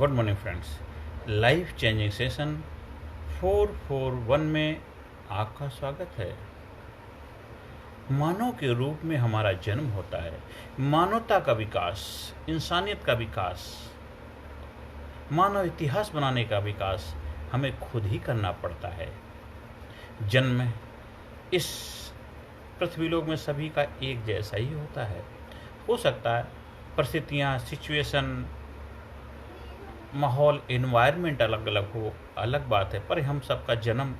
Good morning friends. Life changing session 441 में आपका स्वागत है। मानव के रूप में हमारा जन्म होता है। मानवता का विकास, इंसानियत का विकास, मानव इतिहास बनाने का विकास हमें खुद ही करना पड़ता है। जन्म इस पृथ्वीलोक में सभी का एक जैसा ही होता है। हो सकता है परिस्थितियाँ, सिचुएशन, माहौल, एनवायरनमेंट अलग अलग हो, अलग बात है, पर हम सबका जन्म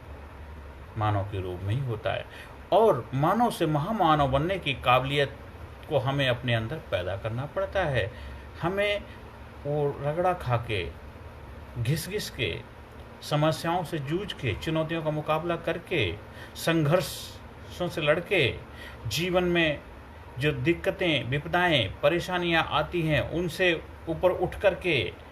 मानव के रूप में ही होता है। और मानव से महामानव बनने की काबिलियत को हमें अपने अंदर पैदा करना पड़ता है। हमें वो रगड़ा खा के, घिस घिस के, समस्याओं से जूझ के, चुनौतियों का मुकाबला करके, संघर्षों से लड़के, जीवन में जो दिक्कतें, विपदाएं, परेशानियां आती हैं उनसे ऊपर उठ कर के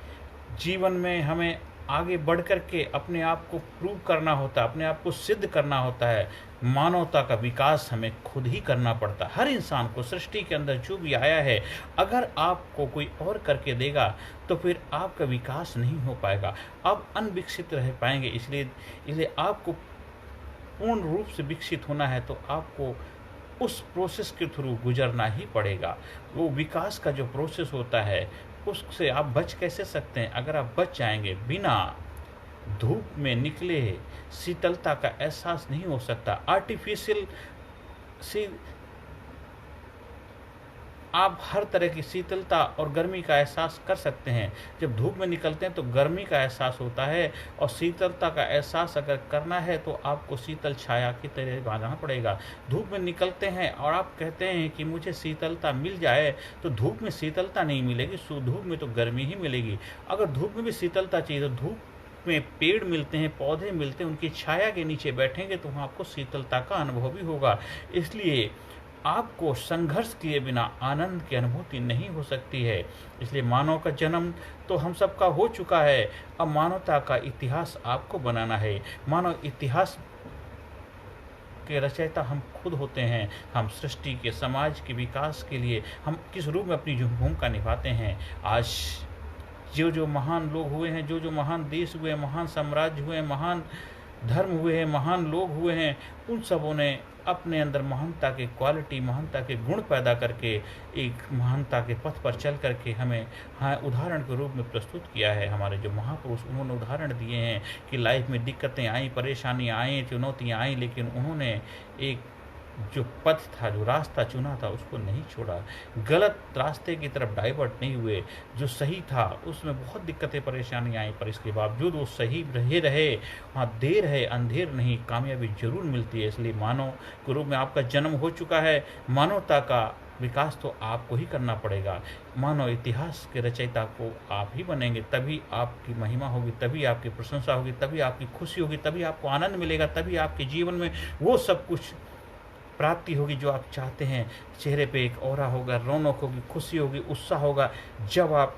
जीवन में हमें आगे बढ़ कर के अपने आप को प्रूव करना होता है, अपने आप को सिद्ध करना होता है। मानवता का विकास हमें खुद ही करना पड़ता है। हर इंसान को सृष्टि के अंदर जो भी आया है, अगर आपको कोई और करके देगा तो फिर आपका विकास नहीं हो पाएगा, आप अनविकसित रह पाएंगे। इसलिए आपको पूर्ण रूप से विकसित होना है तो आपको उस प्रोसेस के थ्रू गुजरना ही पड़ेगा। वो विकास का जो प्रोसेस होता है उससे आप बच कैसे सकते हैं? अगर आप बच जाएंगे, बिना धूप में निकले शीतलता का एहसास नहीं हो सकता। आर्टिफिशियल से आप हर तरह की शीतलता और गर्मी का एहसास कर सकते हैं। जब धूप में निकलते हैं तो गर्मी का एहसास होता है, और शीतलता का एहसास अगर करना है तो आपको शीतल छाया की तरह भागना पड़ेगा। धूप में निकलते हैं और आप कहते हैं कि मुझे शीतलता मिल जाए, तो धूप में शीतलता नहीं मिलेगी, धूप में तो गर्मी ही मिलेगी। अगर धूप में भी शीतलता चाहिए तो धूप में पेड़ मिलते हैं, पौधे मिलते हैं, उनकी छाया के नीचे बैठेंगे तो वहाँ आपको शीतलता का अनुभव भी होगा। इसलिए आपको संघर्ष किए बिना आनंद की अनुभूति नहीं हो सकती है। इसलिए मानव का जन्म तो हम सबका हो चुका है, अब मानवता का इतिहास आपको बनाना है। मानव इतिहास के रचयिता हम खुद होते हैं। हम सृष्टि के, समाज के विकास के लिए हम किस रूप में अपनी भूमिका निभाते हैं। आज जो महान लोग हुए हैं, जो महान देश हुए, महान साम्राज्य हुए, महान धर्म हुए हैं, महान लोग हुए हैं, उन सबों ने अपने अंदर महानता के क्वालिटी, महानता के गुण पैदा करके एक महानता के पथ पर चल करके हमें उदाहरण के रूप में प्रस्तुत किया है। हमारे जो महापुरुष, उन्होंने उदाहरण दिए हैं कि लाइफ में दिक्कतें आई, परेशानियां आई, चुनौतियां आई, लेकिन उन्होंने एक जो पथ था, जो रास्ता चुना था, उसको नहीं छोड़ा। गलत रास्ते की तरफ डाइवर्ट नहीं हुए। जो सही था उसमें बहुत दिक्कतें, परेशानियां आई, पर इसके बावजूद वो सही रहे। वहाँ देर है, अंधेर नहीं, कामयाबी जरूर मिलती है। इसलिए मानव के रूप में आपका जन्म हो चुका है। मानवता का विकास तो आपको ही करना पड़ेगा। मानव इतिहास के रचयिता को आप ही बनेंगे, तभी आपकी महिमा होगी, तभी आपकी प्रशंसा होगी, तभी आपकी खुशी होगी, तभी आपको आनंद मिलेगा, तभी आपके जीवन में वो सब कुछ प्राप्ति होगी जो आप चाहते हैं। चेहरे पे एक ऑरा होगा, रौनक होगी, खुशी होगी, उत्साह होगा। जब आप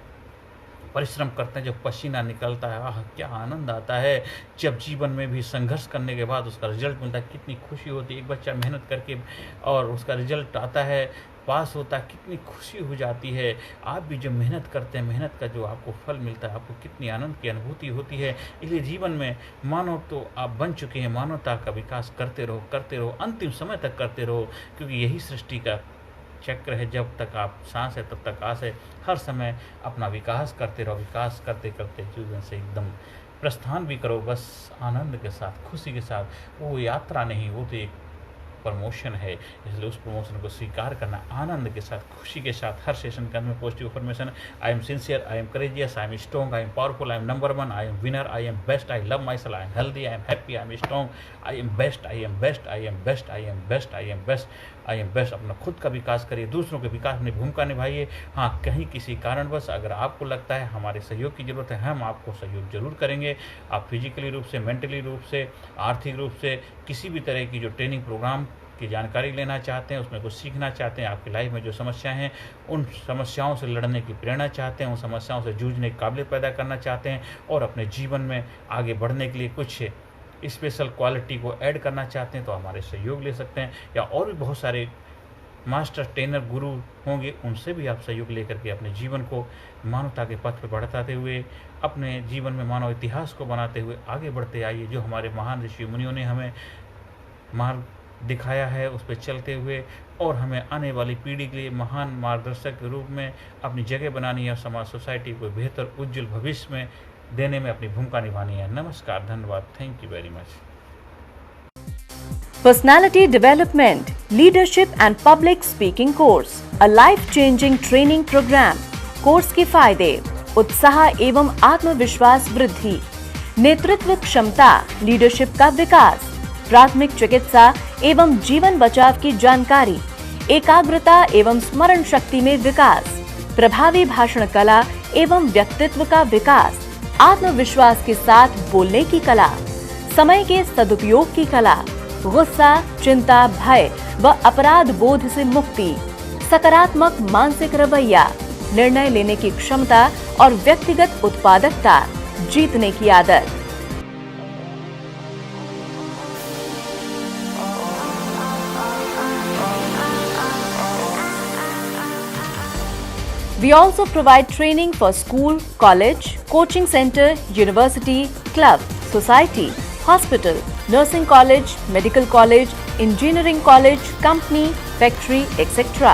परिश्रम करते हैं, जब पसीना निकलता है, आह क्या आनंद आता है। जब जीवन में भी संघर्ष करने के बाद उसका रिजल्ट मिलता है, कितनी खुशी होती है। एक बच्चा मेहनत करके और उसका रिजल्ट आता है, पास होता है, कितनी खुशी हो जाती है। आप भी जब मेहनत करते हैं, मेहनत का जो आपको फल मिलता है, आपको कितनी आनंद की अनुभूति होती है। इसलिए जीवन में मानव तो आप बन चुके हैं। मानवता का विकास करते रहो, अंतिम समय तक करते रहो, क्योंकि यही सृष्टि का चक्र है। जब तक आप सांस है तब तक आस है। हर समय अपना विकास करते रहो। विकास करते करते जीवन से एकदम प्रस्थान भी करो, बस आनंद के साथ, खुशी के साथ। वो यात्रा नहीं, वो तो एक प्रमोशन है। इसलिए उस प्रमोशन को स्वीकार करना आनंद के साथ, खुशी के साथ। हर सेशन के अंदर में positive affirmation, I am sincere, I am courageous, I am strong, I am powerful, I am number one, I am winner, I am best, I love my self, I am healthy, I am happy, I am strong, I am best, I am best, I am best, I am best, I am best, I am best. अपना खुद का विकास करिए, दूसरों के विकास में भूमिका निभाइए। हाँ, कहीं किसी कारणवश अगर आपको लगता है हमारे सहयोग की ज़रूरत है, हम आपको सहयोग जरूर करेंगे। आप फिजिकली रूप से, मेंटली रूप से, आर्थिक रूप से, किसी भी तरह की जो ट्रेनिंग प्रोग्राम की जानकारी लेना चाहते हैं, उसमें कुछ सीखना चाहते हैं, आपकी लाइफ में जो समस्याएं हैं उन समस्याओं से लड़ने की प्रेरणा चाहते हैं, उन समस्याओं से जूझने की काबिलियत पैदा करना चाहते हैं, और अपने जीवन में आगे बढ़ने के लिए कुछ स्पेशल क्वालिटी को ऐड करना चाहते हैं, तो हमारे सहयोग ले सकते हैं। या और भी बहुत सारे मास्टर ट्रेनर गुरु होंगे, उनसे भी आप सहयोग लेकर के अपने जीवन को मानवता के पथ पर बढ़ाते हुए, अपने जीवन में मानव इतिहास को बनाते हुए आगे बढ़ते आइए। जो हमारे महान ऋषि मुनियों ने हमें मार्ग दिखाया है, उस पर चलते हुए और हमें आने वाली पीढ़ी के लिए महान मार्गदर्शक के रूप में अपनी जगह बनानी है और समाज सोसाइटी को बेहतर उज्जवल भविष्य में देने में अपनी भूमिका निभानी है। नमस्कार, धन्यवाद, thank you very much. Personality Development, Leadership and Public Speaking Course, a life-changing training program. Course के फायदे: उत्साह एवं आत्मविश्वास वृद्धि, नेतृत्व क्षमता, लीडरशिप का विकास, प्राथमिक चिकित्सा एवं जीवन बचाव की जानकारी, एकाग्रता एवं स्मरण शक्ति में विकास, प्रभावी भाषण कला एवं व्यक्तित्व का विकास, आत्मविश्वास के साथ बोलने की कला, समय के सदुपयोग की कला, गुस्सा, चिंता, भय व अपराध बोध से मुक्ति, सकारात्मक मानसिक रवैया, निर्णय लेने की क्षमता और व्यक्तिगत उत्पादकता, जीतने की आदत। We also provide training for school, college, coaching center, university, club, society, hospital, nursing college, medical college, engineering college, company, factory, etc.